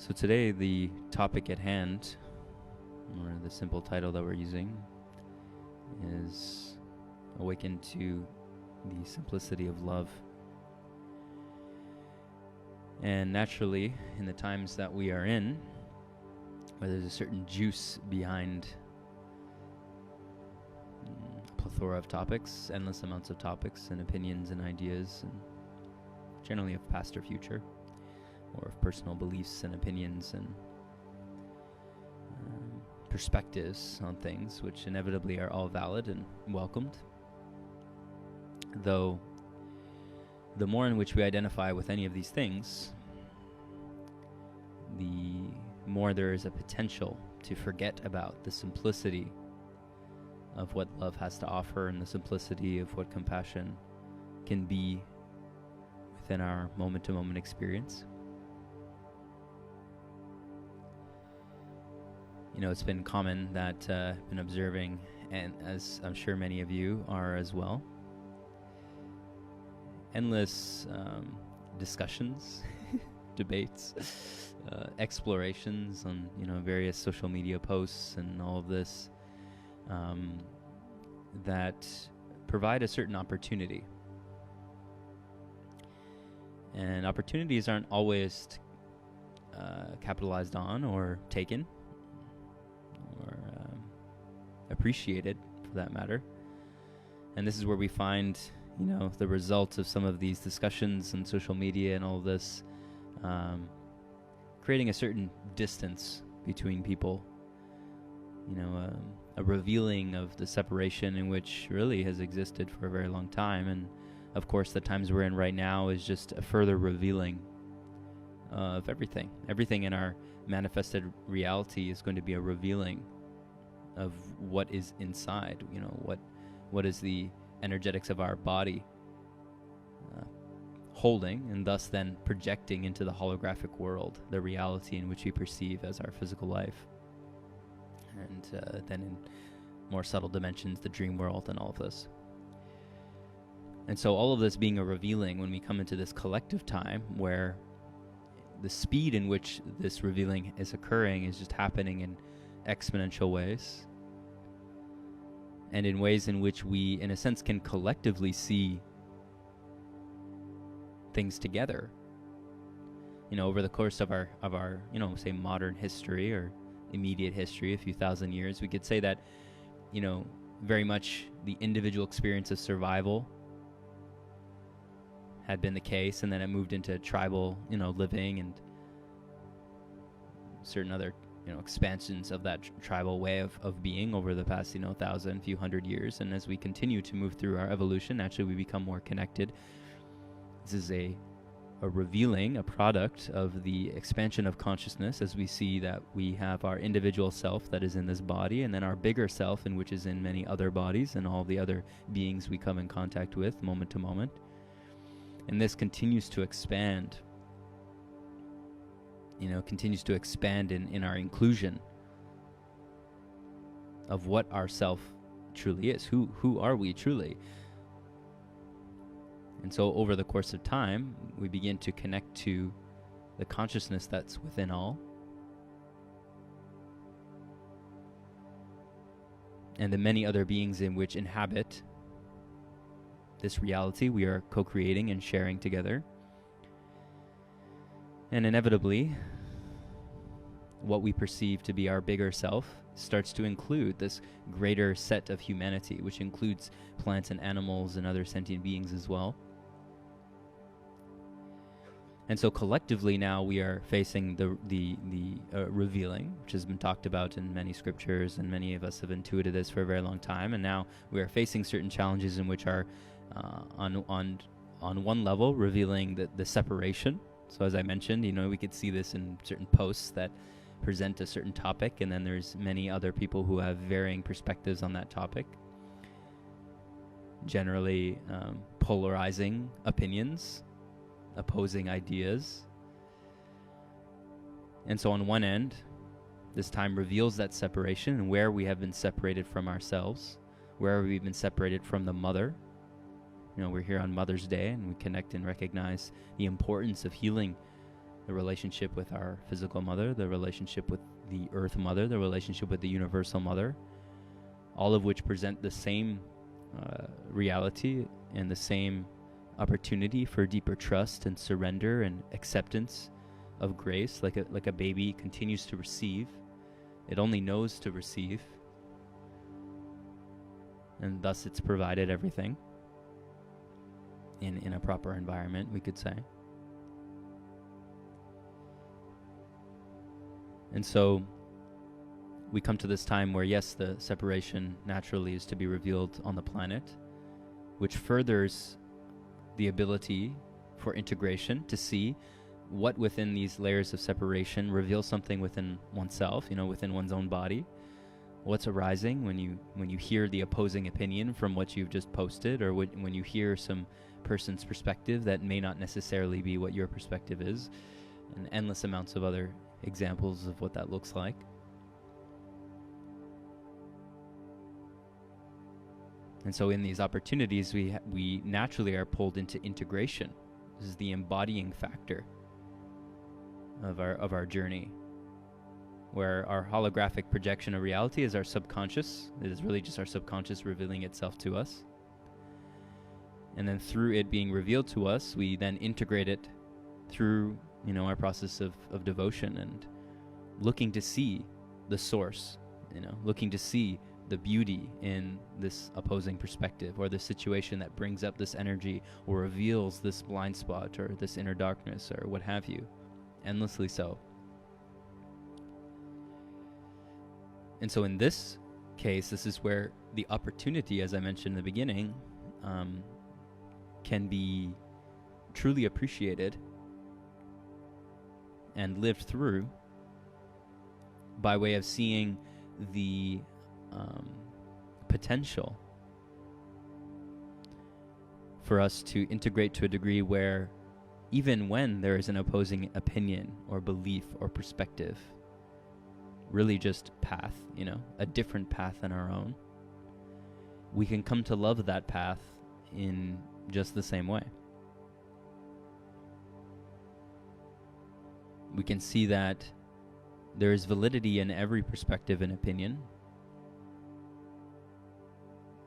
So today the topic at hand, or the simple title that we're using, is Awaken to the Simplicity of Love. And naturally, in the times that we are in, where there's a certain juice behind a plethora of topics, endless amounts of topics and opinions and ideas, and generally of past or future, or of personal beliefs and opinions and perspectives on things, which inevitably are all valid and welcomed. Though the more in which we identify with any of these things, the more there is a potential to forget about the simplicity of what love has to offer and the simplicity of what compassion can be within our moment-to-moment experience. You know, it's been common that I've been observing, and as I'm sure many of you are as well, endless discussions, debates, explorations on, various social media posts and all of this that provide a certain opportunity. And opportunities aren't always capitalized on or taken or appreciated, for that matter. And this is where we find, the results of some of these discussions and social media and all of this creating a certain distance between people, a revealing of the separation in which really has existed for a very long time. And of course, the times we're in right now is just a further revealing of everything. Everything in our manifested reality is going to be a revealing of what is inside, what is the energetics of our body holding, and thus then projecting into the holographic world, the reality in which we perceive as our physical life. And then in more subtle dimensions, the dream world and all of this. And so all of this being a revealing, when we come into this collective time where the speed in which this revealing is occurring is just happening in exponential ways, and in ways in which we, in a sense, can collectively see things together. Over the course of our say modern history or immediate history, a few thousand years, we could say that, very much the individual experience of survival had been the case, and then it moved into tribal, living and certain other, expansions of that tribal way of being over the past, few hundred years. And as we continue to move through our evolution, naturally we become more connected. This is a revealing, a product of the expansion of consciousness, as we see that we have our individual self that is in this body, and then our bigger self, in which is in many other bodies and all the other beings we come in contact with moment to moment. And this continues to expand, in our inclusion of what our self truly is. Who are we truly? And so over the course of time, we begin to connect to the consciousness that's within all, and the many other beings in which inhabit this reality we are co-creating and sharing together. And inevitably, what we perceive to be our bigger self starts to include this greater set of humanity, which includes plants and animals and other sentient beings as well. And so collectively now we are facing the revealing, which has been talked about in many scriptures, and many of us have intuited this for a very long time. And now we are facing certain challenges in which are on one level revealing the separation. So as I mentioned, we could see this in certain posts that present a certain topic, and then there's many other people who have varying perspectives on that topic. Generally polarizing opinions, opposing ideas. And so on one end, this time reveals that separation and where we have been separated from ourselves, where we've been separated from the mother. We're here on Mother's Day, and we connect and recognize the importance of healing the relationship with our physical mother, the relationship with the earth mother, the relationship with the universal mother, all of which present the same reality and the same opportunity for deeper trust and surrender and acceptance of grace. Like a baby continues to receive. It only knows to receive, and thus it's provided everything in a proper environment, we could say. And so we come to this time where, yes, the separation naturally is to be revealed on the planet, which furthers the ability for integration, to see what within these layers of separation reveals something within oneself, within one's own body. What's arising when you hear the opposing opinion from what you've just posted, or when you hear some person's perspective that may not necessarily be what your perspective is, and endless amounts of other examples of what that looks like. And so in these opportunities, we naturally are pulled into integration. This is the embodying factor of our journey, where our holographic projection of reality is our subconscious. It is really just our subconscious revealing itself to us. And then through it being revealed to us, we then integrate it through, our process of devotion and looking to see the source, looking to see the beauty in this opposing perspective, or the situation that brings up this energy or reveals this blind spot or this inner darkness or what have you, endlessly so. And so in this case, this is where the opportunity, as I mentioned in the beginning, can be truly appreciated and lived through by way of seeing the potential for us to integrate to a degree where, even when there is an opposing opinion or belief or perspective, really just path, a different path than our own, we can come to love that path in just the same way. We can see that there is validity in every perspective and opinion,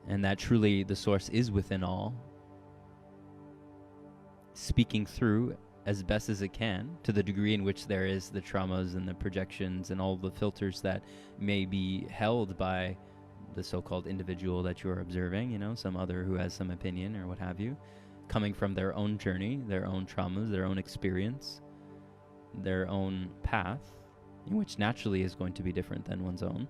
and that truly the source is within all, speaking through as best as it can, to the degree in which there is the traumas and the projections and all the filters that may be held by the so-called individual that you're observing, some other who has some opinion or what have you, coming from their own journey, their own traumas, their own experience, their own path, which naturally is going to be different than one's own.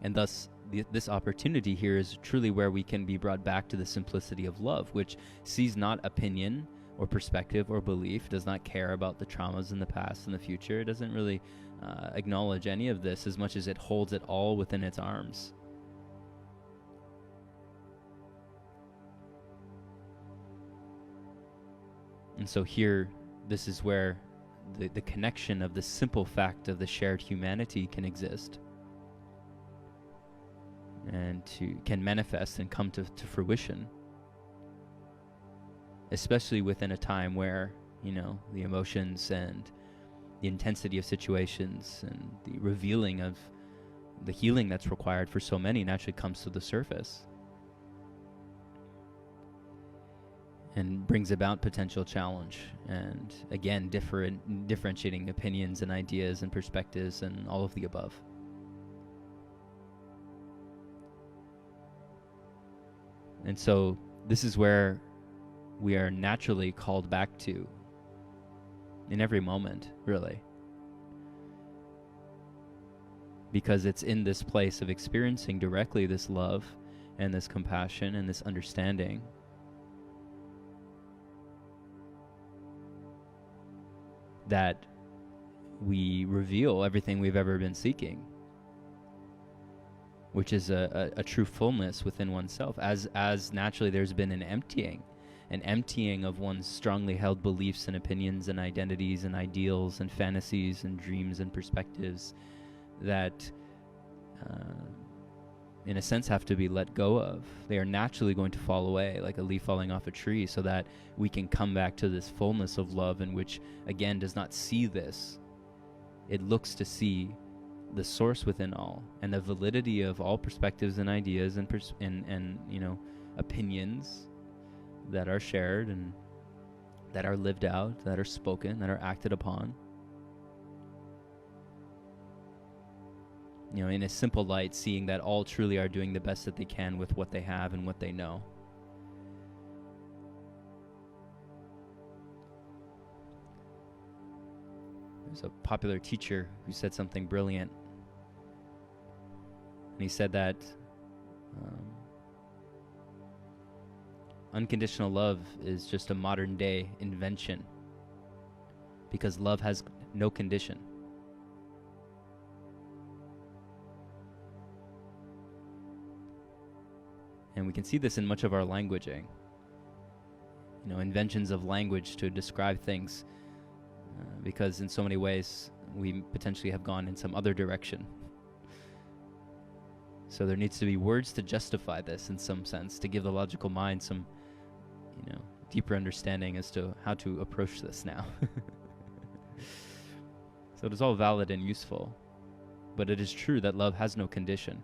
And thus, this opportunity here is truly where we can be brought back to the simplicity of love, which sees not opinion or perspective or belief, does not care about the traumas in the past and the future. It doesn't really acknowledge any of this as much as it holds it all within its arms. And so here, this is where the connection of the simple fact of the shared humanity can exist, and can manifest and come to fruition, especially within a time where, the emotions and the intensity of situations and the revealing of the healing that's required for so many naturally comes to the surface and brings about potential challenge, and again, differentiating opinions and ideas and perspectives and all of the above. And so this is where we are naturally called back to in every moment, really. Because it's in this place of experiencing directly this love and this compassion and this understanding that we reveal everything we've ever been seeking, which is a true fullness within oneself, as naturally there's been an emptying of one's strongly held beliefs and opinions and identities and ideals and fantasies and dreams and perspectives that in a sense, have to be let go of. They are naturally going to fall away, like a leaf falling off a tree, so that we can come back to this fullness of love, in which, again, does not see this. It looks to see the source within all, and the validity of all perspectives and ideas and opinions that are shared and that are lived out, that are spoken, that are acted upon. In a simple light, seeing that all truly are doing the best that they can with what they have and what they know. There's a popular teacher who said something brilliant. And he said that unconditional love is just a modern day invention, because love has no condition. And we can see this in much of our languaging. Inventions of language to describe things, because in so many ways we potentially have gone in some other direction. So there needs to be words to justify this in some sense, to give the logical mind some, deeper understanding as to how to approach this now. So it is all valid and useful, but it is true that love has no condition.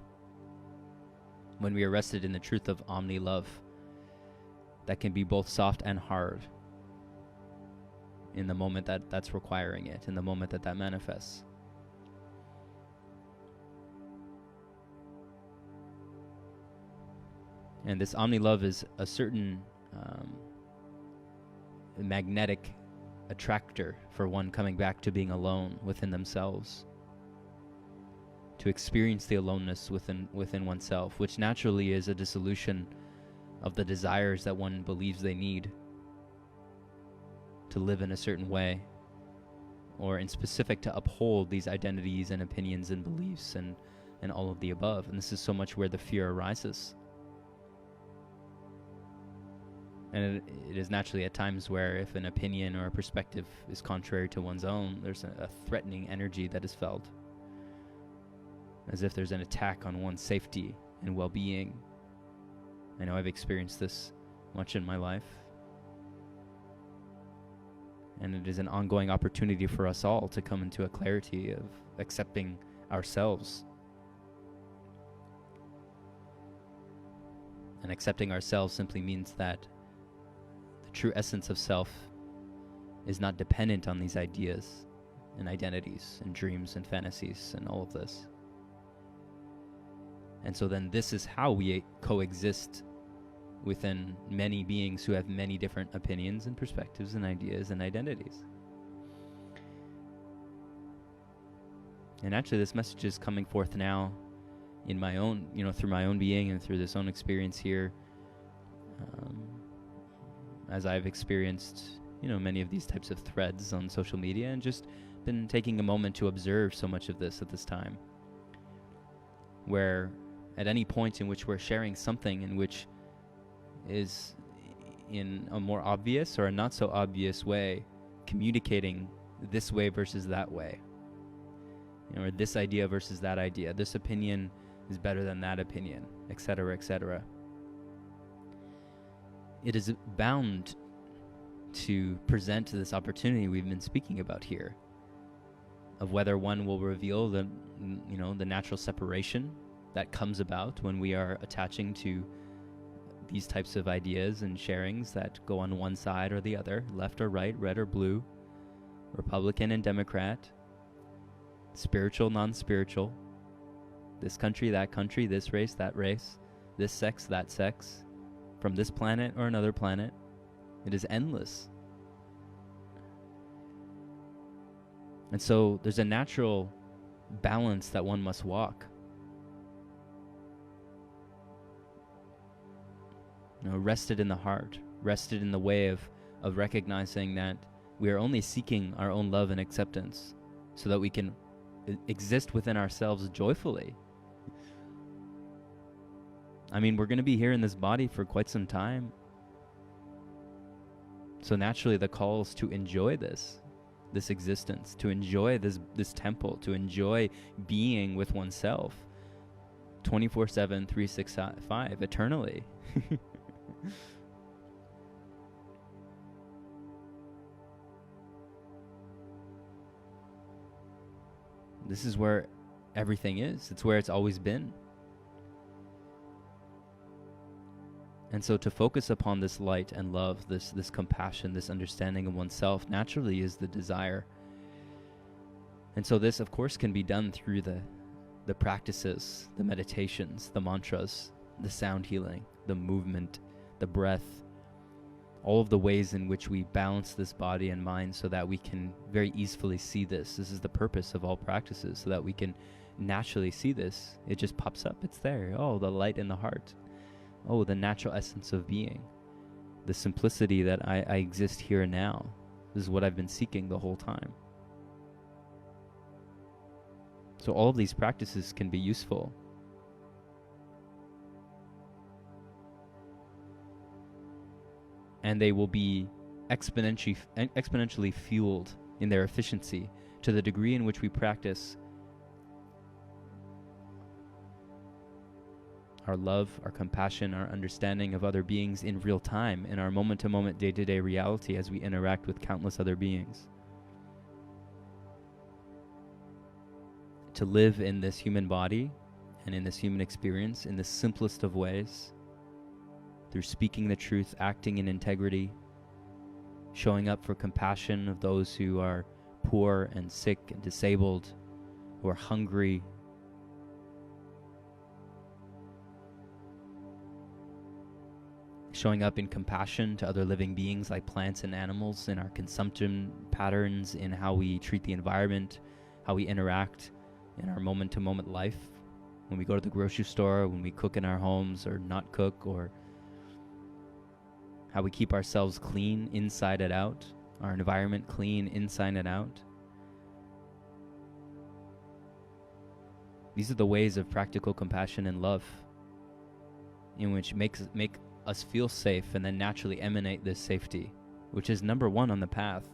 When we are rested in the truth of omni-love, that can be both soft and hard in the moment that's requiring it, in the moment that manifests. And this omni-love is a certain magnetic attractor for one coming back to being alone within themselves, to experience the aloneness within oneself, which naturally is a dissolution of the desires that one believes they need to live in a certain way, or in specific to uphold these identities and opinions and beliefs and all of the above. And this is so much where the fear arises. And it is naturally at times where, if an opinion or a perspective is contrary to one's own, there's a threatening energy that is felt, as if there's an attack on one's safety and well-being. I know I've experienced this much in my life. And it is an ongoing opportunity for us all to come into a clarity of accepting ourselves. And accepting ourselves simply means that the true essence of self is not dependent on these ideas and identities and dreams and fantasies and all of this. And so then this is how we coexist within many beings who have many different opinions and perspectives and ideas and identities. And actually this message is coming forth now in my own, through my own being and through this own experience here, as I've experienced, many of these types of threads on social media, and just been taking a moment to observe so much of this at this time, where at any point in which we're sharing something in which is in a more obvious or a not so obvious way communicating this way versus that way, or this idea versus that idea, this opinion is better than that opinion, etc., etc. It is bound to present this opportunity we've been speaking about here, of whether one will reveal the natural separation that comes about when we are attaching to these types of ideas and sharings that go on one side or the other, left or right, red or blue, Republican and Democrat, spiritual, non-spiritual, this country, that country, this race, that race, this sex, that sex, from this planet or another planet. It is endless. And so there's a natural balance that one must walk. Rested in the heart, rested in the way of recognizing that we are only seeking our own love and acceptance so that we can exist within ourselves joyfully. I mean, we're going to be here in this body for quite some time. So naturally the call is to enjoy this existence, to enjoy this temple, to enjoy being with oneself, 24/7, 365, eternally. This is where everything is. It's where it's always been. And so to focus upon this light and love, this compassion, this understanding of oneself, naturally is the desire. And so this, of course, can be done through the practices, the meditations, the mantras, the sound healing, the movement, the breath, all of the ways in which we balance this body and mind so that we can very easily see this. This is the purpose of all practices, so that we can naturally see this. It just pops up. It's there. Oh, the light in the heart. Oh, the natural essence of being. The simplicity that I exist here and now. This is what I've been seeking the whole time. So all of these practices can be useful. And they will be exponentially fueled in their efficiency to the degree in which we practice our love, our compassion, our understanding of other beings in real time, in our moment-to-moment, day-to-day reality as we interact with countless other beings. To live in this human body and in this human experience in the simplest of ways, through speaking the truth, acting in integrity, showing up for compassion of those who are poor and sick and disabled, who are hungry, showing up in compassion to other living beings like plants and animals, in our consumption patterns, in how we treat the environment, how we interact in our moment-to-moment life, when we go to the grocery store, when we cook in our homes or not cook, or how we keep ourselves clean inside and out, our environment clean inside and out. These are the ways of practical compassion and love in which make us feel safe and then naturally emanate this safety, which is number one on the path.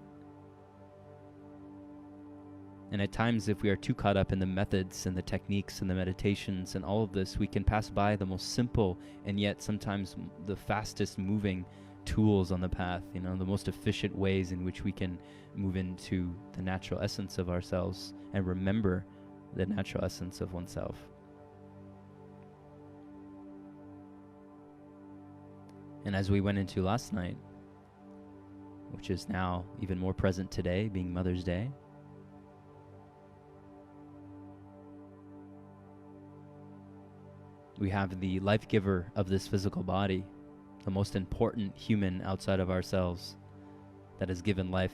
And at times, if we are too caught up in the methods and the techniques and the meditations and all of this, we can pass by the most simple and yet sometimes the fastest moving tools on the path, the most efficient ways in which we can move into the natural essence of ourselves and remember the natural essence of oneself. And as we went into last night, which is now even more present today, being Mother's Day, we have the life giver of this physical body, the most important human outside of ourselves that has given life,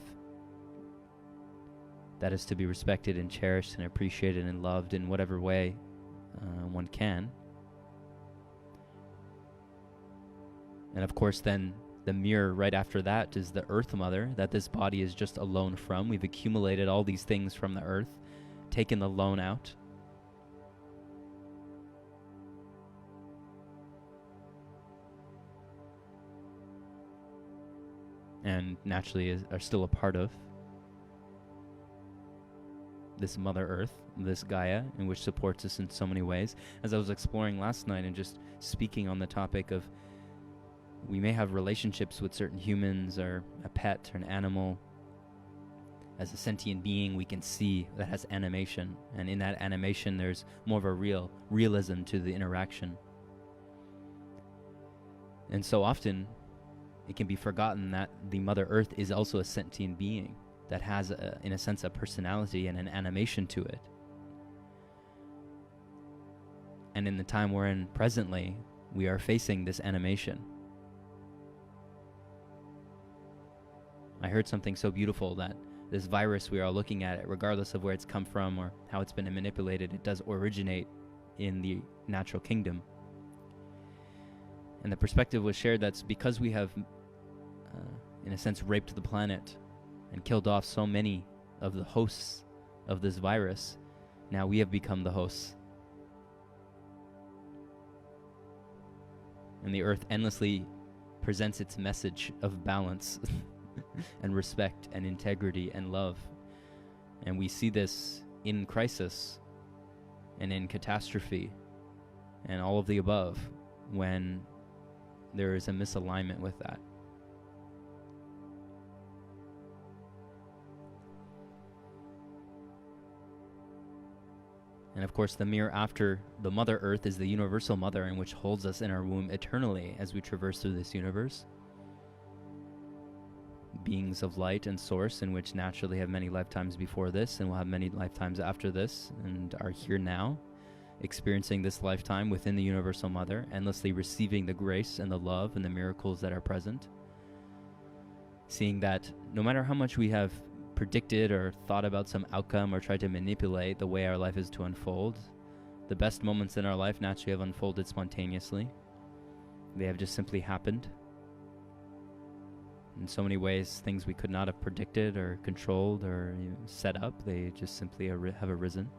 that is to be respected and cherished and appreciated and loved in whatever way one can. And of course then the mirror right after that is the Earth Mother that this body is just a loan from. We've accumulated all these things from the earth, taken the loan out. And naturally are still a part of this Mother Earth, this Gaia, in which supports us in so many ways. As I was exploring last night and just speaking on the topic of, we may have relationships with certain humans or a pet or an animal. As a sentient being, we can see that has animation, and in that animation there's more of a realism to the interaction. And so often it can be forgotten that the Mother Earth is also a sentient being that has, in a sense, a personality and an animation to it. And in the time we're in presently, we are facing this animation. I heard something so beautiful that this virus we are looking at, it, regardless of where it's come from or how it's been manipulated, it does originate in the natural kingdom. And the perspective was shared that's because we have, in a sense, raped the planet and killed off so many of the hosts of this virus, now we have become the hosts. And the earth endlessly presents its message of balance and respect and integrity and love. And we see this in crisis and in catastrophe and all of the above when there is a misalignment with that. And of course, the mirror after the Mother Earth is the universal mother, in which holds us in our womb eternally as we traverse through this universe. Beings of light and source, in which naturally have many lifetimes before this and will have many lifetimes after this, and are here now, experiencing this lifetime within the universal mother, endlessly receiving the grace and the love and the miracles that are present. Seeing that no matter how much we have predicted or thought about some outcome or tried to manipulate the way our life is to unfold, the best moments in our life naturally have unfolded spontaneously. They have just simply happened. In so many ways, things we could not have predicted or controlled or set up, they just simply have arisen.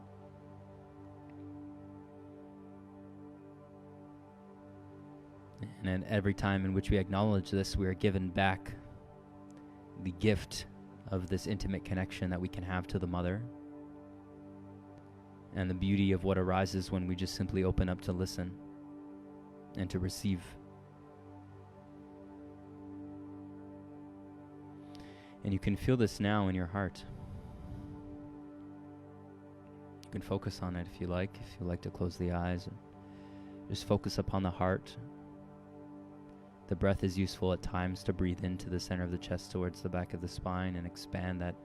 And at every time in which we acknowledge this, we are given back the gift of this intimate connection that we can have to the mother, and the beauty of what arises when we just simply open up to listen and to receive. And you can feel this now in your heart. You can focus on it if you like to close the eyes. Just focus upon the heart. The breath is useful at times to breathe into the center of the chest towards the back of the spine and expand that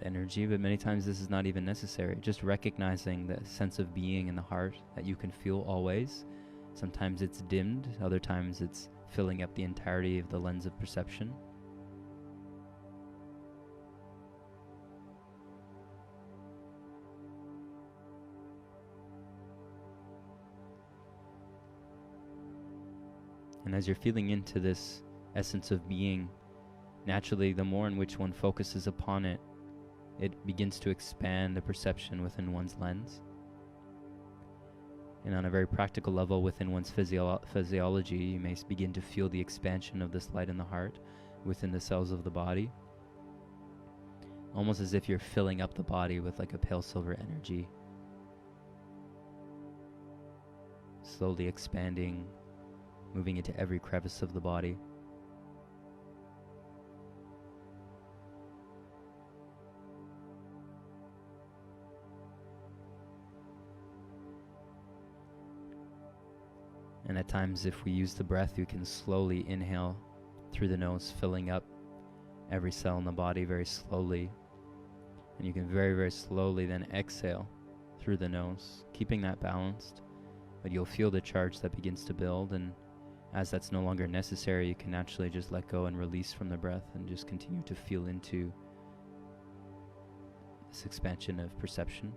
energy, but many times this is not even necessary. Just recognizing the sense of being in the heart that you can feel always. Sometimes it's dimmed, other times it's filling up the entirety of the lens of perception. And as you're feeling into this essence of being, naturally, the more in which one focuses upon it, it begins to expand the perception within one's lens. And on a very practical level, within one's physiology, you may begin to feel the expansion of this light in the heart within the cells of the body. Almost as if you're filling up the body with like a pale silver energy. Slowly expanding, moving into every crevice of the body. And at times, if we use the breath, you can slowly inhale through the nose, filling up every cell in the body very slowly. And you can very, very slowly then exhale through the nose, keeping that balanced. But you'll feel the charge that begins to build, and as that's no longer necessary, you can naturally just let go and release from the breath and just continue to feel into this expansion of perception.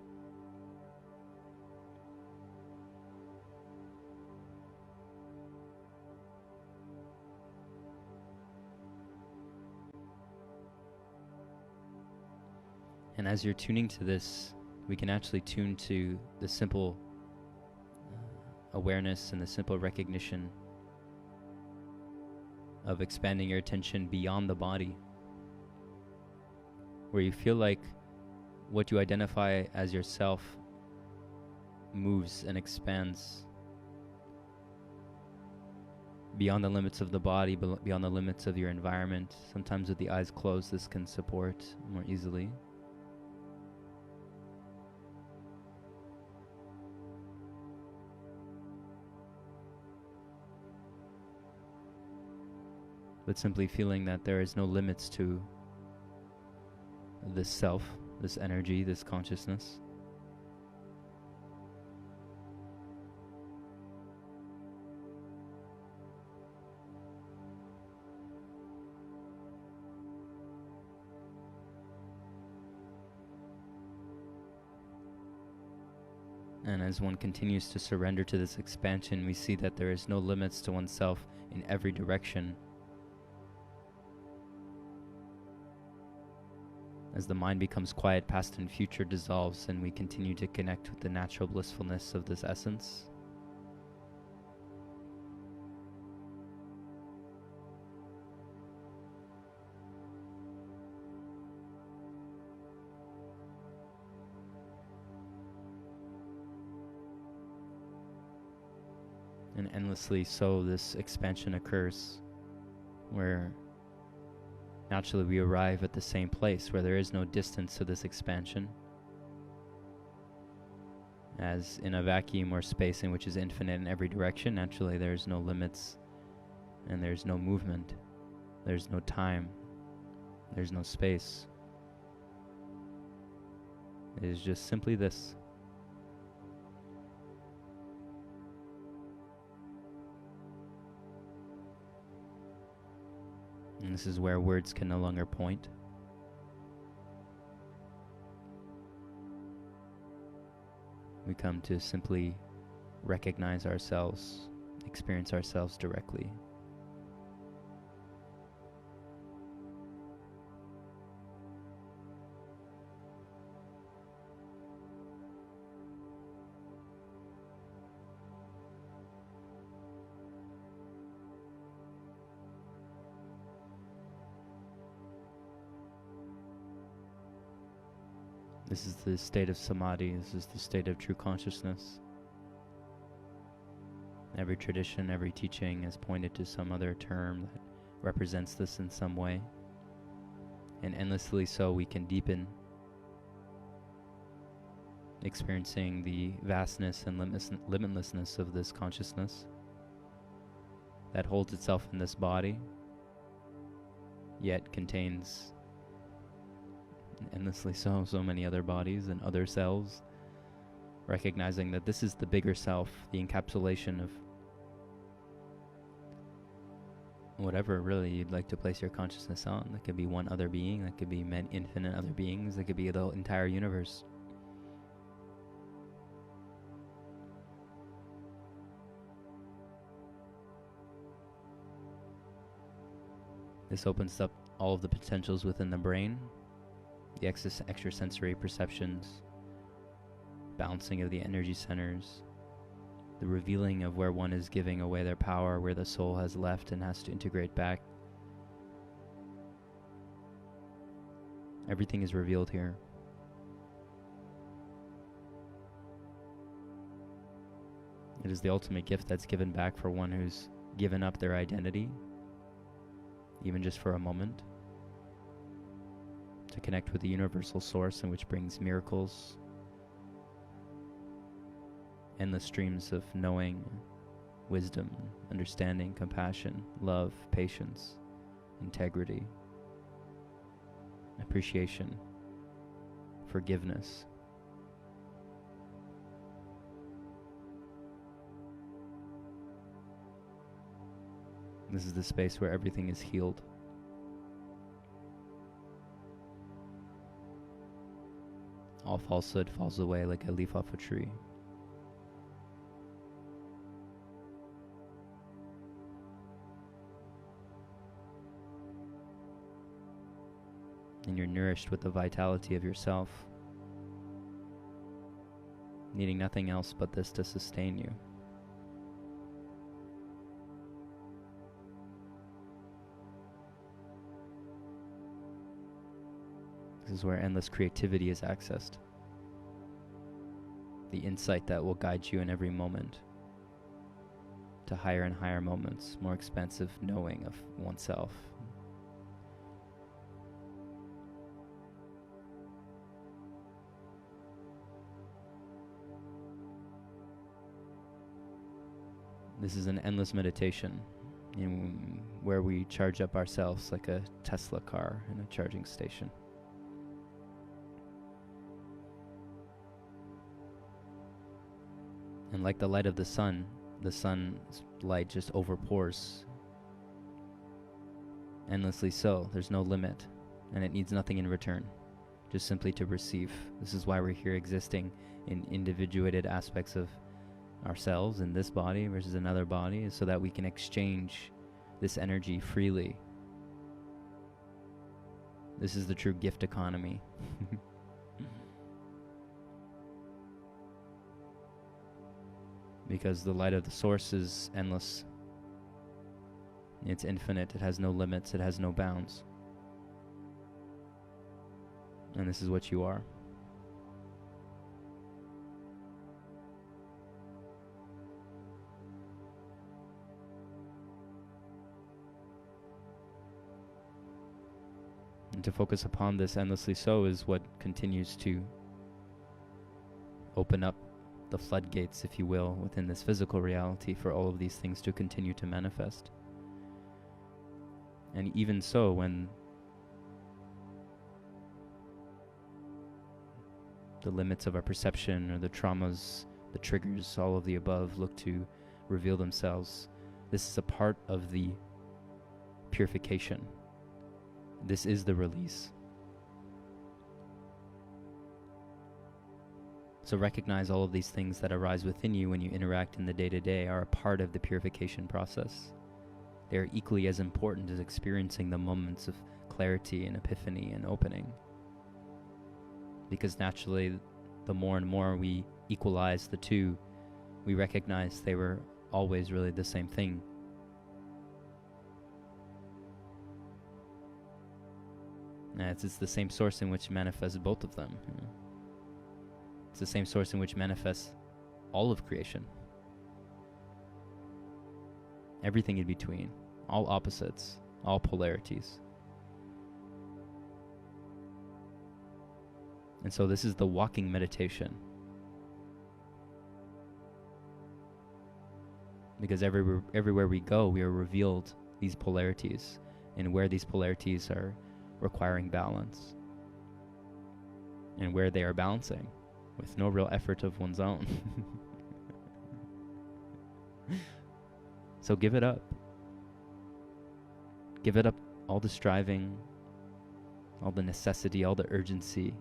And as you're tuning to this, we can actually tune to the simple awareness and the simple recognition of expanding your attention beyond the body, where you feel like what you identify as yourself moves and expands beyond the limits of the body, beyond the limits of your environment. Sometimes with the eyes closed, this can support more easily. But simply feeling that there is no limits to this self, this energy, this consciousness. And as one continues to surrender to this expansion, we see that there is no limits to oneself in every direction. As the mind becomes quiet, past and future dissolves, and we continue to connect with the natural blissfulness of this essence. And endlessly so this expansion occurs, where naturally we arrive at the same place, where there is no distance to this expansion. As in a vacuum or space in which is infinite in every direction, naturally there's no limits and there's no movement. There's no time. There's no space. It is just simply this. And this is where words can no longer point. We come to simply recognize ourselves, experience ourselves directly. This is the state of samadhi. This is the state of true consciousness. Every tradition, every teaching has pointed to some other term that represents this in some way. And endlessly so, we can deepen, experiencing the vastness and limitlessness of this consciousness that holds itself in this body, yet contains endlessly so many other bodies and other selves, recognizing that this is the bigger self, the encapsulation of whatever really you'd like to place your consciousness on. That could be one other being, that could be infinite other beings, that could be the entire universe. This opens up all of the potentials within the brain, the extrasensory perceptions, balancing of the energy centers, the revealing of where one is giving away their power, where the soul has left and has to integrate back. Everything is revealed here. It is the ultimate gift that's given back for one who's given up their identity, even just for a moment, to connect with the universal source, and which brings miracles, endless streams of knowing, wisdom, understanding, compassion, love, patience, integrity, appreciation, forgiveness. This is the space where everything is healed. All falsehood falls away like a leaf off a tree. And you're nourished with the vitality of yourself, needing nothing else but this to sustain you. This is where endless creativity is accessed. The insight that will guide you in every moment to higher and higher moments, more expansive knowing of oneself. This is an endless meditation where we charge up ourselves like a Tesla car in a charging station. And like the light of the sun's light just overpours. Endlessly so. There's no limit. And it needs nothing in return. Just simply to receive. This is why we're here existing in individuated aspects of ourselves in this body versus another body, so that we can exchange this energy freely. This is the true gift economy. Because the light of the source is endless. It's infinite. It has no limits. It has no bounds. And this is what you are. And to focus upon this endlessly so is what continues to open up the floodgates, if you will, within this physical reality for all of these things to continue to manifest. And even so, when the limits of our perception or the traumas, the triggers, all of the above look to reveal themselves, this is a part of the purification. This is the release. So recognize all of these things that arise within you when you interact in the day-to-day are a part of the purification process. They are equally as important as experiencing the moments of clarity and epiphany and opening. Because naturally, the more and more we equalize the two, we recognize they were always really the same thing. It's the same source in which manifests both of them. You know? It's the same source in which manifests all of creation. Everything in between, all opposites, all polarities. And so this is the walking meditation. Because everywhere we go, we are revealed these polarities, and where these polarities are requiring balance, and where they are balancing with no real effort of one's own. So give it up. Give it up, all the striving, all the necessity, all the urgency.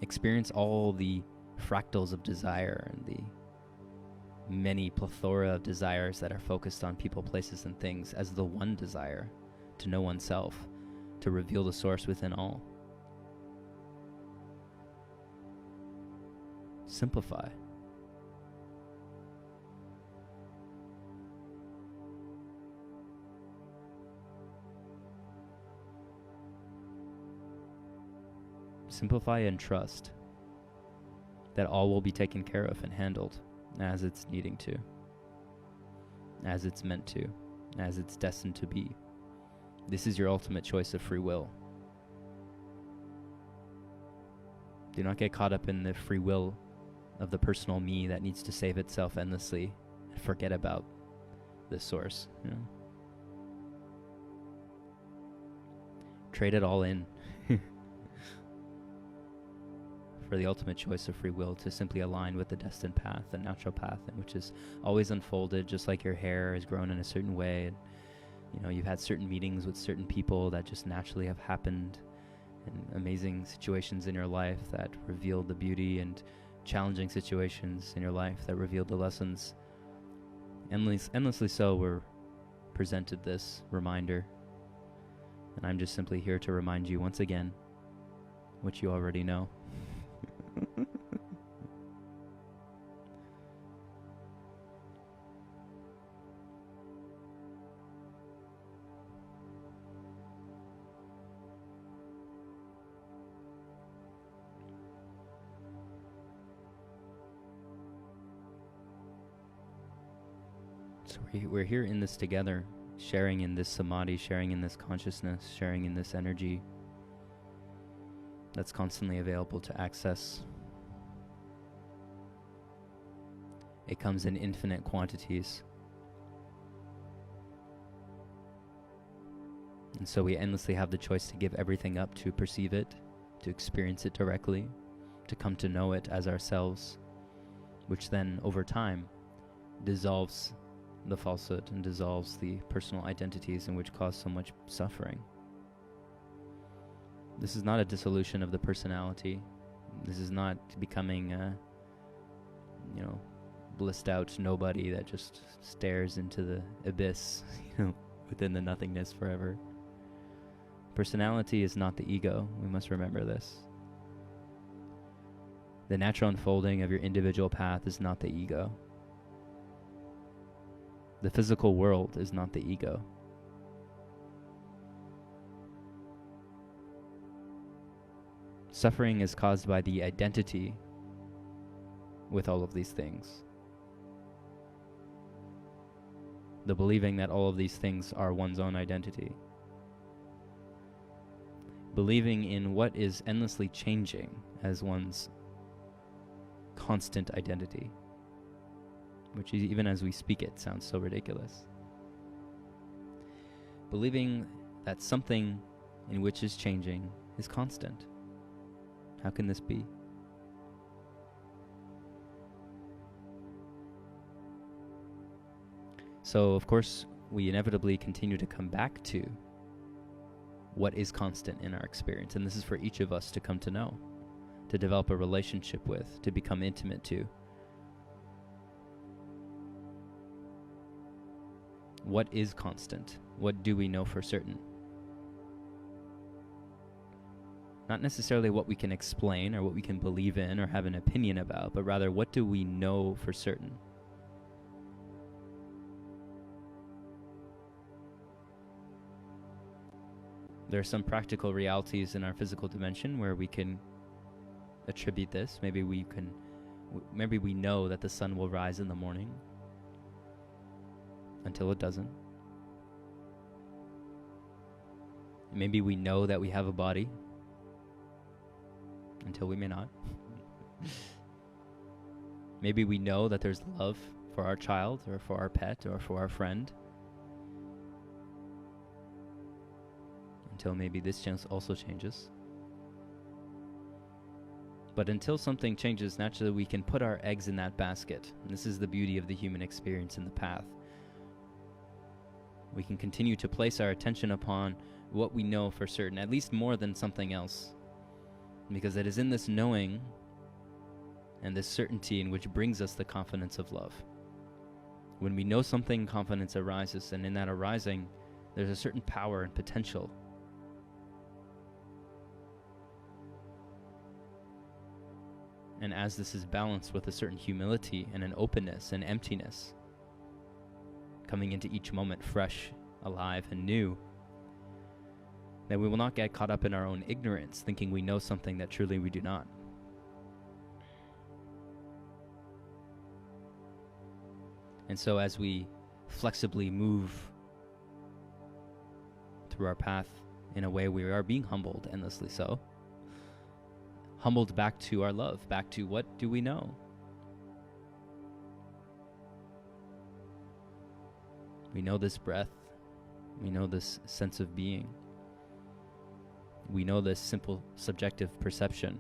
Experience all the fractals of desire and the many plethora of desires that are focused on people, places, and things as the one desire to know oneself, to reveal the source within all. Simplify. Simplify and trust that all will be taken care of and handled as it's needing to, as it's meant to, as it's destined to be. This is your ultimate choice of free will. Do not get caught up in the free will of the personal me that needs to save itself endlessly and forget about this source. You know? Trade it all in for the ultimate choice of free will to simply align with the destined path, the natural path, and which is always unfolded, just like your hair has grown in a certain way. And, you know, you've had certain meetings with certain people that just naturally have happened, and amazing situations in your life that revealed the beauty, and challenging situations in your life that revealed the lessons. Endlessly so, we're presented this reminder. And I'm just simply here to remind you once again what you already know. So we're here in this together, sharing in this samadhi, sharing in this consciousness, sharing in this energy that's constantly available to access. It comes in infinite quantities. And so we endlessly have the choice to give everything up, to perceive it, to experience it directly, to come to know it as ourselves, which then over time dissolves the falsehood and dissolves the personal identities in which cause so much suffering. This is not a dissolution of the personality. This is not becoming a, blissed out nobody that just stares into the abyss, within the nothingness forever. Personality is not the ego. We must remember this. The natural unfolding of your individual path is not the ego. The physical world is not the ego. Suffering is caused by the identity with all of these things. The believing that all of these things are one's own identity. Believing in what is endlessly changing as one's constant identity, which is, even as we speak it, sounds so ridiculous. Believing that something in which is changing is constant. How can this be? So, of course, we inevitably continue to come back to what is constant in our experience. And this is for each of us to come to know, to develop a relationship with, to become intimate to. What is constant? What do we know for certain? Not necessarily what we can explain or what we can believe in or have an opinion about, but rather what do we know for certain? There are some practical realities in our physical dimension where we can attribute this. Maybe we know that the sun will rise in the morning until it doesn't. Maybe we know that we have a body until we may not. Maybe we know that there's love for our child or for our pet or for our friend until maybe this chance also changes. But until something changes, naturally we can put our eggs in that basket. And this is the beauty of the human experience in the path. We can continue to place our attention upon what we know for certain, at least more than something else. Because it is in this knowing and this certainty in which brings us the confidence of love. When we know something, confidence arises, and in that arising, there's a certain power and potential. And as this is balanced with a certain humility and an openness and emptiness, coming into each moment fresh, alive, and new, then we will not get caught up in our own ignorance, thinking we know something that truly we do not. And so as we flexibly move through our path in a way we are being humbled, endlessly so, humbled back to our love, back to what do we know? We know this breath. We know this sense of being. We know this simple subjective perception.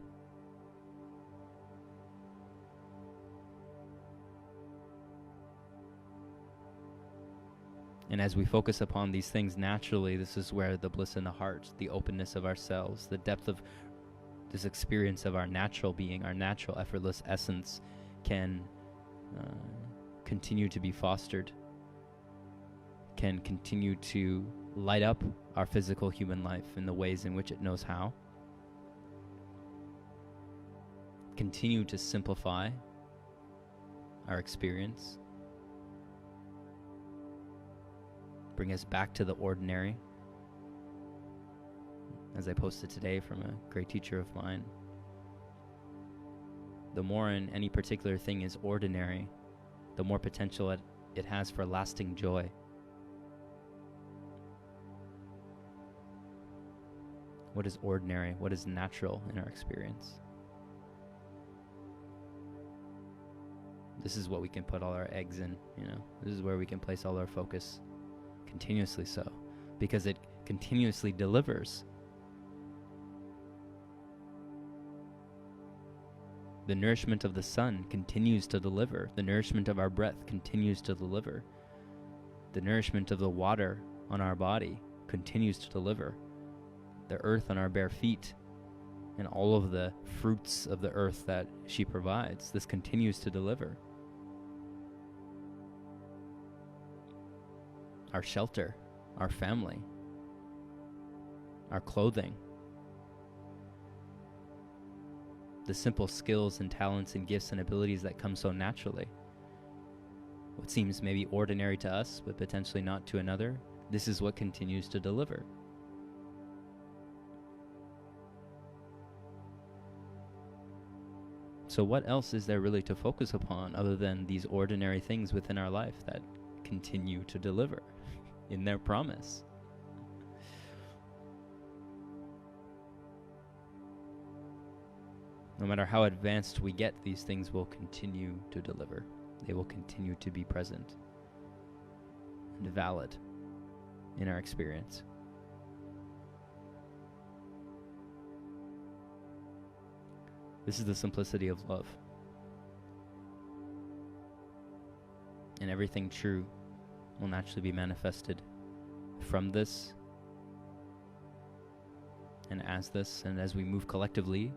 And as we focus upon these things naturally, this is where the bliss in the heart, the openness of ourselves, the depth of this experience of our natural being, our natural effortless essence can continue to be fostered, can continue to light up our physical human life in the ways in which it knows how, continue to simplify our experience, bring us back to the ordinary. As I posted today from a great teacher of mine, the more in any particular thing is ordinary, the more potential it has for lasting joy. What is ordinary? What is natural in our experience? This is what we can put all our eggs in, This is where we can place all our focus, continuously so, because it continuously delivers. The nourishment of the sun continues to deliver. The nourishment of our breath continues to deliver. The nourishment of the water on our body continues to deliver. The earth on our bare feet and all of the fruits of the earth that she provides, this continues to deliver. Our shelter, our family, our clothing, the simple skills and talents and gifts and abilities that come so naturally. What seems maybe ordinary to us, but potentially not to another, this is what continues to deliver. So what else is there really to focus upon other than these ordinary things within our life that continue to deliver in their promise. No matter how advanced we get, these things will continue to deliver. They will continue to be present and valid in our experience. This is the simplicity of love. And everything true will naturally be manifested from this and as we move collectively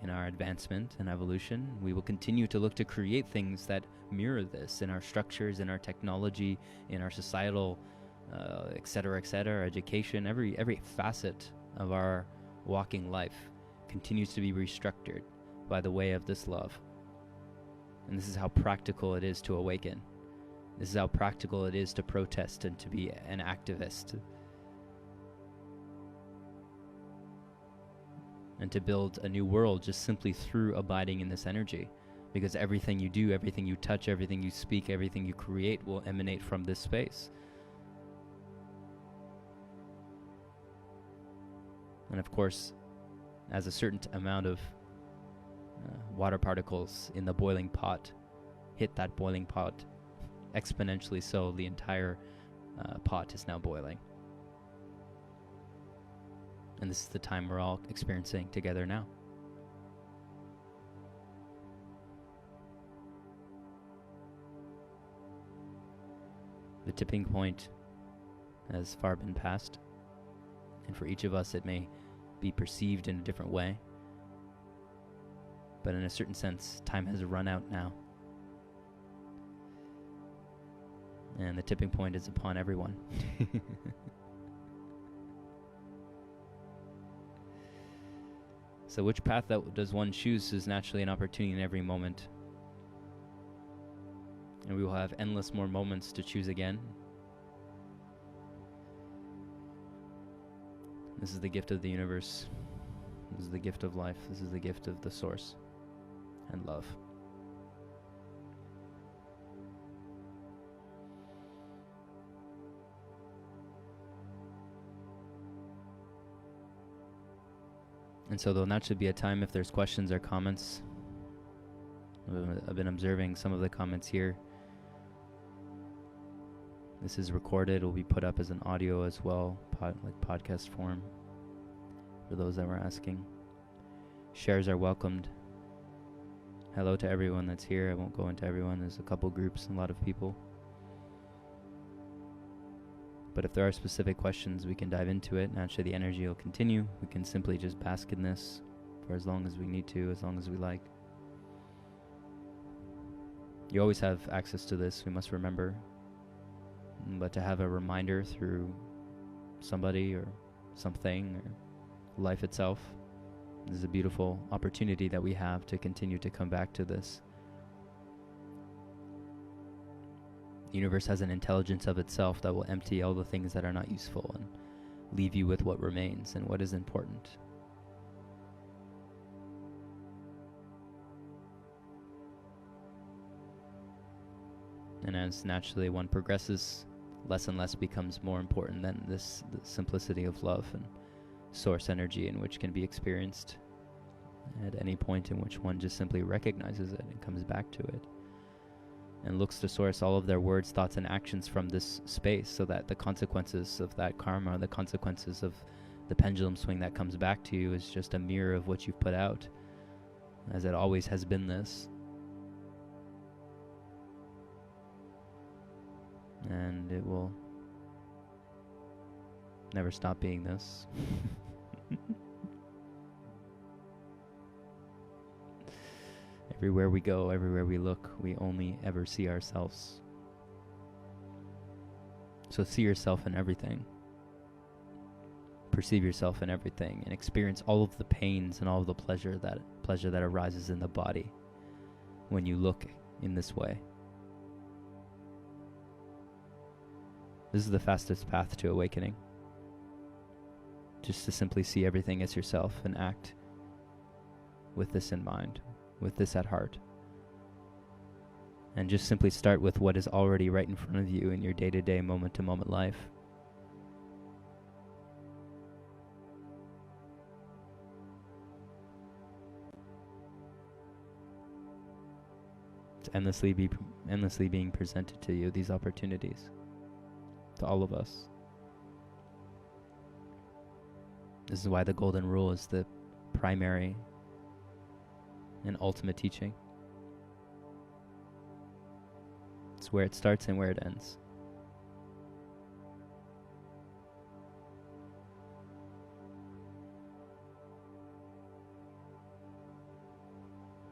in our advancement and evolution, we will continue to look to create things that mirror this in our structures, in our technology, in our societal, et cetera, education. Every facet of our walking life continues to be restructured by the way of this love. And this is how practical it is to awaken. This is how practical it is to protest and to be an activist. And to build a new world just simply through abiding in this energy. Because everything you do, everything you touch, everything you speak, everything you create will emanate from this space. And of course, as a certain amount of water particles in the boiling pot hit that boiling pot, exponentially so, the entire pot is now boiling. And this is the time we're all experiencing together now. The tipping point has far been passed, and for each of us it may be perceived in a different way, but in a certain sense, time has run out now. And the tipping point is upon everyone. So which path does one choose is naturally an opportunity in every moment. And we will have endless more moments to choose again. This is the gift of the universe. This is the gift of life. This is the gift of the source and love. And so there'll naturally be a time if there's questions or comments. I've been observing some of the comments here. This is recorded. It will be put up as an audio as well, like podcast form, for those that were asking. Shares are welcomed. Hello to everyone that's here. I won't go into everyone. There's a couple groups and a lot of people. But if there are specific questions, we can dive into it. Naturally, the energy will continue. We can simply just bask in this for as long as we need to, as long as we like. You always have access to this, we must remember. But to have a reminder through somebody or something or life itself, this is a beautiful opportunity that we have to continue to come back to this. The universe has an intelligence of itself that will empty all the things that are not useful and leave you with what remains and what is important. And as naturally one progresses, less and less becomes more important than the simplicity of love and source energy, in which can be experienced at any point in which one just simply recognizes it and comes back to it. And looks to source all of their words, thoughts, and actions from this space, so that the consequences of that karma, the consequences of the pendulum swing that comes back to you, is just a mirror of what you've put out, as it always has been this. And it will never stop being this. Everywhere we go, everywhere we look, we only ever see ourselves. So see yourself in everything. Perceive yourself in everything, and experience all of the pains and all of the pleasure that arises in the body when you look in this way. This is the fastest path to awakening. Just to simply see everything as yourself and act with this in mind, with this at heart. And just simply start with what is already right in front of you in your day-to-day, moment-to-moment life. It's endlessly being presented to you, these opportunities, to all of us. This is why the Golden Rule is the primary and ultimate teaching. It's where it starts and where it ends.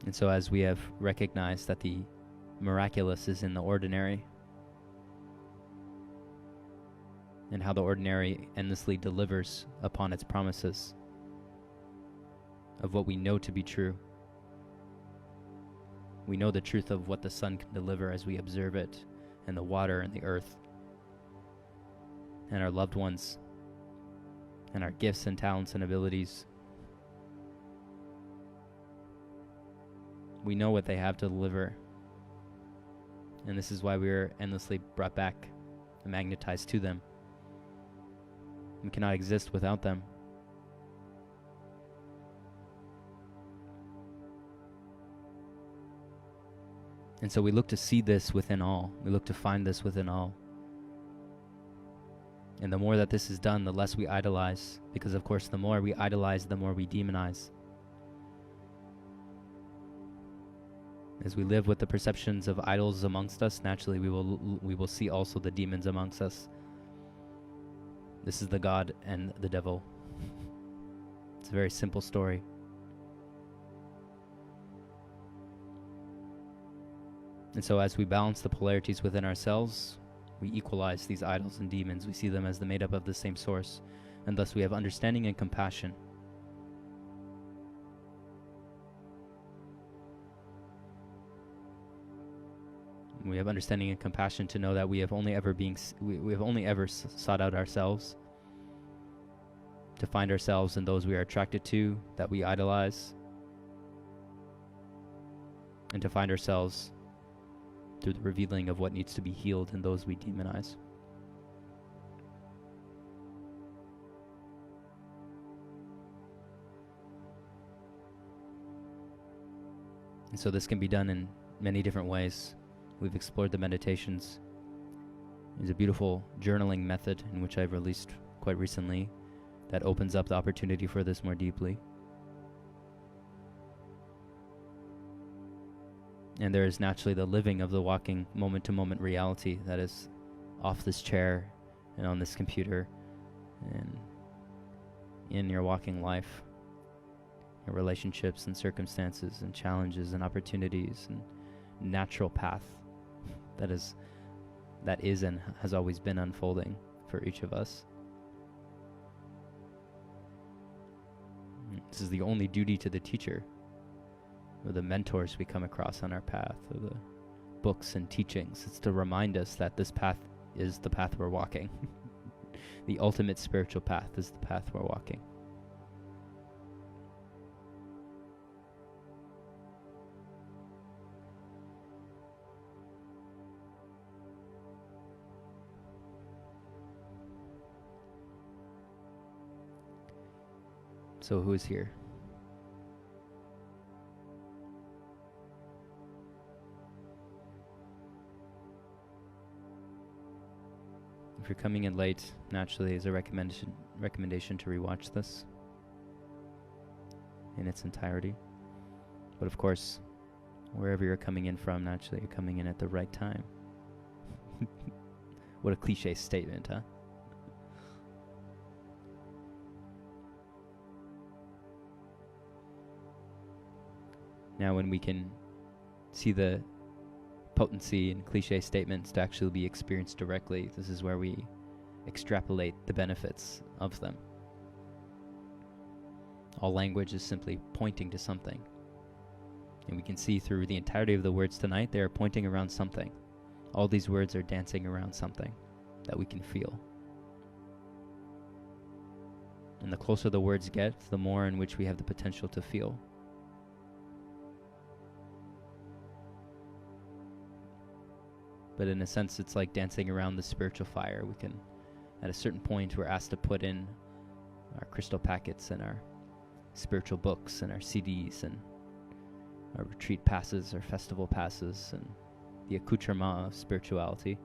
And so as we have recognized that the miraculous is in the ordinary, and how the ordinary endlessly delivers upon its promises of what we know to be true. We know the truth of what the sun can deliver as we observe it, and the water and the earth, and our loved ones, and our gifts and talents and abilities. We know what they have to deliver. And this is why we are endlessly brought back and magnetized to them. We cannot exist without them. And so we look to see this within all. We look to find this within all. And the more that this is done, the less we idolize. Because of course, the more we idolize, the more we demonize. As we live with the perceptions of idols amongst us, naturally we will see also the demons amongst us. This is the God and the devil. It's a very simple story. And so as we balance the polarities within ourselves, we equalize these idols and demons. We see them as the made up of the same source, and thus we have understanding and compassion. We have understanding and compassion to know that we have only ever sought out ourselves, to find ourselves in those we are attracted to, that we idolize, and to find ourselves through the revealing of what needs to be healed in those we demonize. And so this can be done in many different ways. We've explored the meditations. There's a beautiful journaling method in which I've released quite recently that opens up the opportunity for this more deeply. And there is naturally the living of the walking moment-to-moment reality that is off this chair and on this computer and in your walking life, your relationships and circumstances and challenges and opportunities and natural path that is and has always been unfolding for each of us. This is the only duty to the teacher, or the mentors we come across on our path, or the books and teachings. It's to remind us that this path is the path we're walking. The ultimate spiritual path is the path we're walking. So who is here? If you're coming in late, naturally is a recommendation to rewatch this in its entirety. But of course, wherever you're coming in from, naturally you're coming in at the right time. What a cliche statement, huh? Now when we can see the potency in cliche statements to actually be experienced directly, this is where we extrapolate the benefits of them. All language is simply pointing to something. And we can see through the entirety of the words tonight, they are pointing around something. All these words are dancing around something that we can feel. And the closer the words get, the more in which we have the potential to feel. But in a sense, it's like dancing around the spiritual fire. We can, at a certain point, we're asked to put in our crystal packets and our spiritual books and our CDs and our retreat passes, our festival passes, and the accoutrement of spirituality.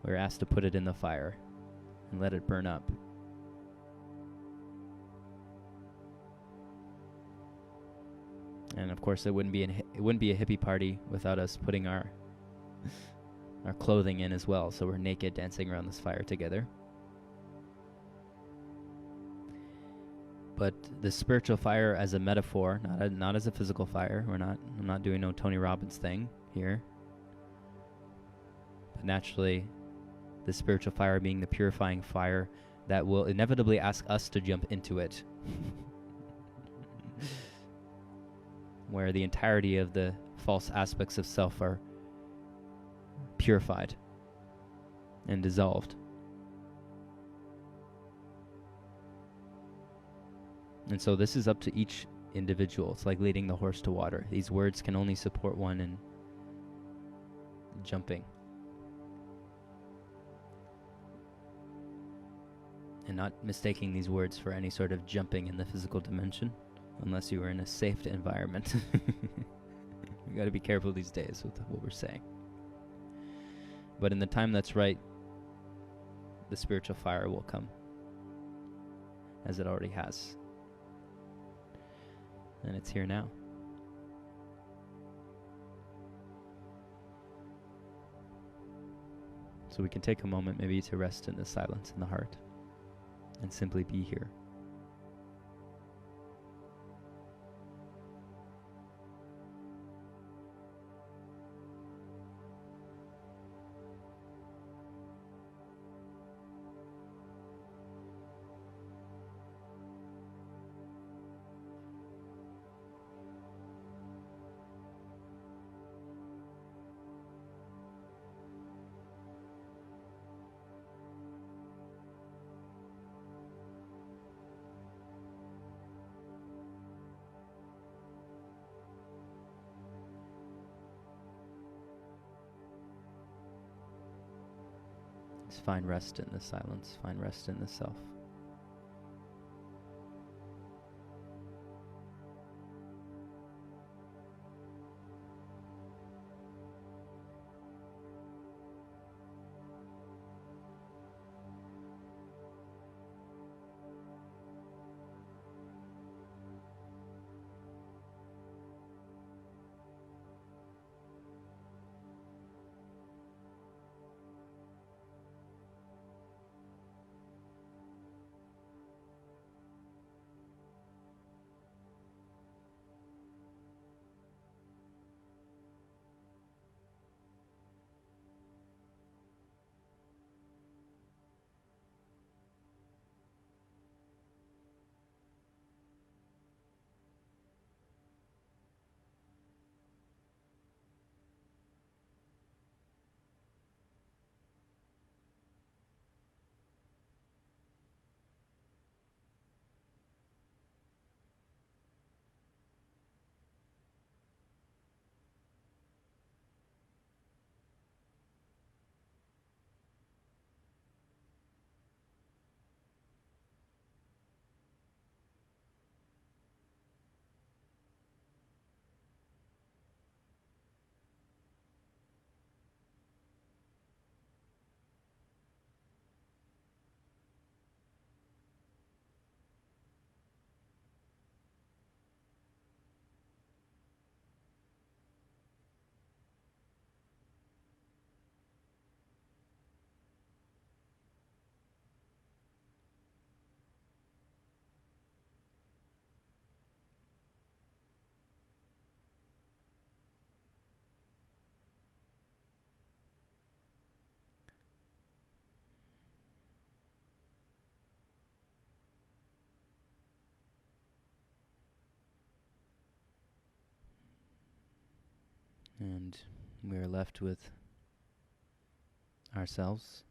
We're asked to put it in the fire and let it burn up. And of course, it wouldn't be a hippie party without us putting our clothing in as well. So we're naked dancing around this fire together. But the spiritual fire as a metaphor, not as a physical fire. I'm not doing no Tony Robbins thing here. But naturally, the spiritual fire being the purifying fire that will inevitably ask us to jump into it. Where the entirety of the false aspects of self are purified and dissolved. And so this is up to each individual. It's like leading the horse to water. These words can only support one in jumping. And not mistaking these words for any sort of jumping in the physical dimension, unless you are in a safe environment. We got to be careful these days with what we're saying. But in the time that's right, the spiritual fire will come, as it already has. And it's here now. So we can take a moment maybe to rest in the silence in the heart and simply be here. Just find rest in the silence, find rest in the self. And we are left with ourselves.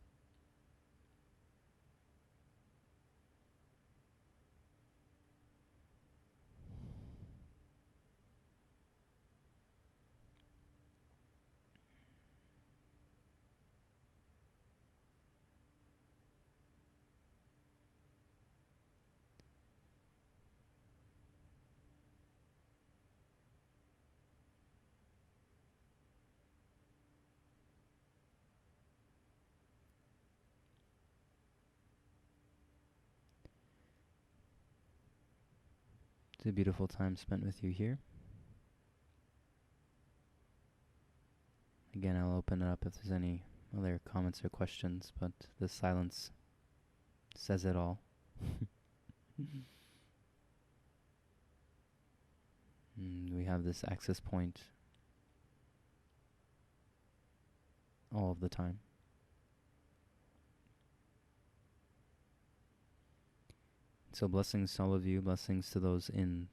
It's a beautiful time spent with you here. Again, I'll open it up if there's any other comments or questions, but the silence says it all. We have this access point all of the time. So blessings to all of you, blessings to those in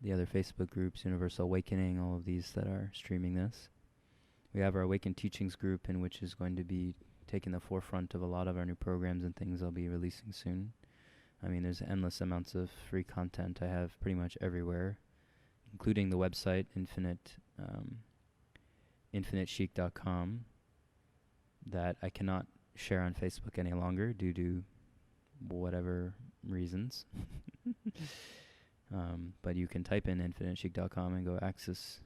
the other Facebook groups, Universal Awakening, all of these that are streaming this. We have our Awaken Teachings group, in which is going to be taking the forefront of a lot of our new programs and things I'll be releasing soon. I mean, there's endless amounts of free content I have pretty much everywhere, including the website infinitechic.com, that I cannot share on Facebook any longer due to whatever reasons. But you can type in infinitechic.com and go access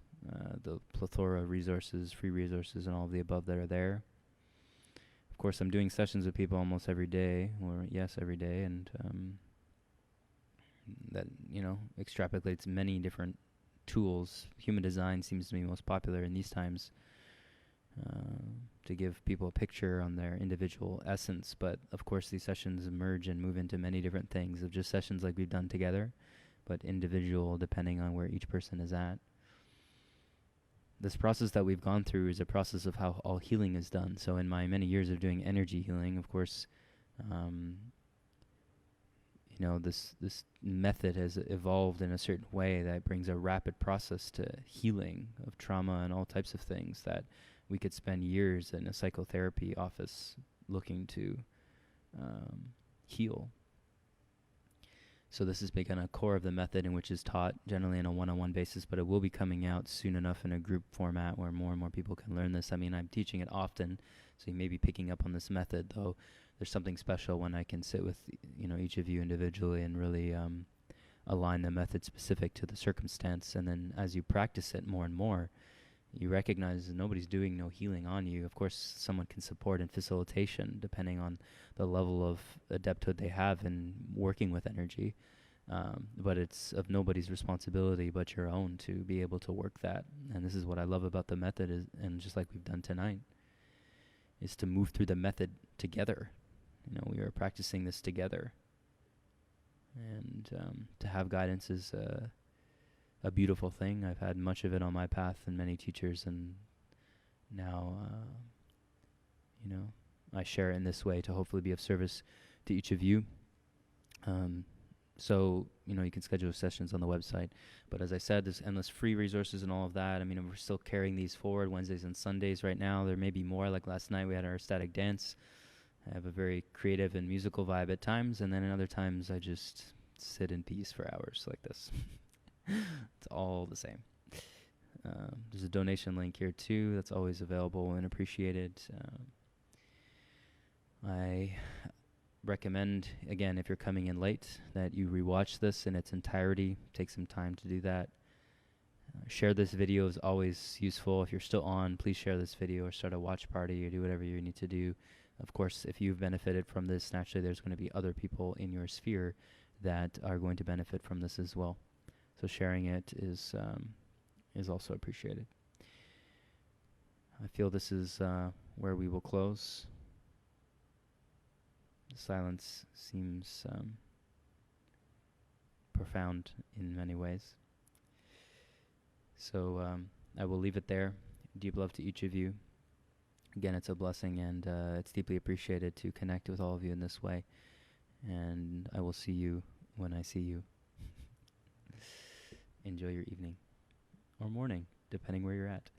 the plethora of resources, free resources, and all of the above that are there. Of course, I'm doing sessions with people almost every day, or yes, every day, and that, extrapolates many different tools. Human design seems to be most popular in these times, to give people a picture on their individual essence. But of course, these sessions emerge and move into many different things of just sessions like we've done together, but individual depending on where each person is at. This process that we've gone through is a process of how all healing is done. So in my many years of doing energy healing, of course, this method has evolved in a certain way that brings a rapid process to healing of trauma and all types of things that we could spend years in a psychotherapy office looking to heal. So this has become a core of the method, in which is taught generally on a one-on-one basis, but it will be coming out soon enough in a group format where more and more people can learn this. I mean, I'm teaching it often, so you may be picking up on this method, though there's something special when I can sit with each of you individually and really align the method specific to the circumstance. And then as you practice it more and more, you recognize that nobody's doing no healing on you. Of course, someone can support in facilitation depending on the level of adepthood they have in working with energy. But it's of nobody's responsibility but your own to be able to work that. And this is what I love about the method, and just like we've done tonight, is to move through the method together. We are practicing this together. And to have guidance is a beautiful thing. I've had much of it on my path and many teachers, and now, I share it in this way to hopefully be of service to each of you. So, you can schedule sessions on the website. But as I said, there's endless free resources and all of that. I mean, we're still carrying these forward Wednesdays and Sundays right now. There may be more. Like last night, we had our static dance. I have a very creative and musical vibe at times, and then in other times, I just sit in peace for hours like this. It's all the same. There's a donation link here too that's always available and appreciated. I recommend, again, if you're coming in late, that you rewatch this in its entirety. Take some time to do that. Share this video is always useful. If you're still on, please share this video or start a watch party or do whatever you need to do. Of course, if you've benefited from this, naturally there's going to be other people in your sphere that are going to benefit from this as well. So sharing it is also appreciated. I feel this is where we will close. The silence seems profound in many ways. So I will leave it there. Deep love to each of you. Again, it's a blessing, and it's deeply appreciated to connect with all of you in this way. And I will see you when I see you. Enjoy your evening or morning, depending where you're at.